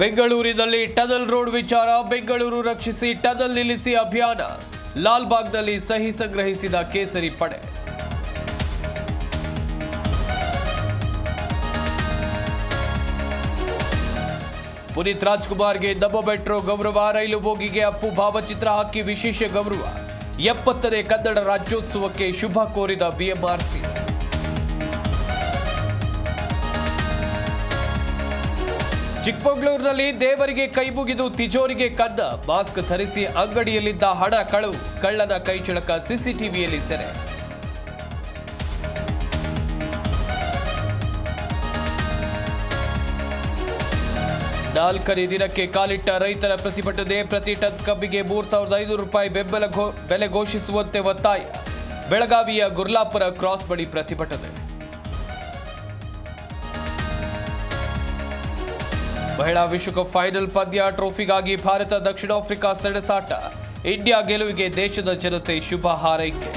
ಬೆಂಗಳೂರಿನಲ್ಲಿ tunnel road ವಿಚಾರ. ಬೆಂಗಳೂರು ರಕ್ಷಿಸಿ ಟನಲ್ ನಿಲ್ಲಿಸಿ ಅಭಿಯಾನ. ಲಾಲ್ಬಾಗ್ನಲ್ಲಿ ಸಹಿ ಸಂಗ್ರಹಿಸಿದ ಕೇಸರಿ ಪಡೆ. ಪುನೀತ್ ರಾಜ್ಕುಮಾರ್ಗೆ ನಮ್ಮ ಮೆಟ್ರೋ ಗೌರವ. ರೈಲು ಬೋಗಿಗೆ ಅಪ್ಪು ಭಾವಚಿತ್ರ ಹಾಕಿ ವಿಶೇಷ ಗೌರವ. 70ನೇ ಕನ್ನಡ ರಾಜ್ಯೋತ್ಸವಕ್ಕೆ ಶುಭ ಕೋರಿದ ಬಿಎಂಆರ್ಸಿ. ಚಿಕ್ಕಮಗಳೂರಿನಲ್ಲಿ ದೇವರಿಗೆ ಕೈ ಮುಗಿದು ತಿಜೋರಿಗೆ ಕನ್ನ. ಮಾಸ್ಕ್ ಧರಿಸಿ ಅಂಗಡಿಯಲ್ಲಿದ್ದ ಹಣ ಕಳವು. ಕಳ್ಳನ ಕೈಚಳಕ ಸಿಸಿಟಿವಿಯಲ್ಲಿ ಸೆರೆ. ನಾಲ್ಕನೇ ದಿನಕ್ಕೆ ಕಾಲಿಟ್ಟ ರೈತರ ಪ್ರತಿಭಟನೆ. ಪ್ರತಿ ಟನ್ ಕಬ್ಬಿಗೆ 3,500 ರೂಪಾಯಿ ಬೆಲೆ ಘೋಷಿಸುವಂತೆ ಒತ್ತಾಯ. ಬೆಳಗಾವಿಯ ಗುರ್ಲಾಪುರ ಕ್ರಾಸ್ ಬಳಿ ಪ್ರತಿಭಟನೆ. ಮಹಿಳಾ ವಿಶ್ವಕಪ್ ಫೈನಲ್ ಪಂದ್ಯ. ಟ್ರೋಫಿಗಾಗಿ ಭಾರತ ದಕ್ಷಿಣ ಆಫ್ರಿಕಾ ಸೆಣಸಾಟ. ಇಂಡಿಯಾ ಗೆಲುವಿಗೆ ದೇಶದ ಜನತೆ ಶುಭ ಹಾರೈಕೆ.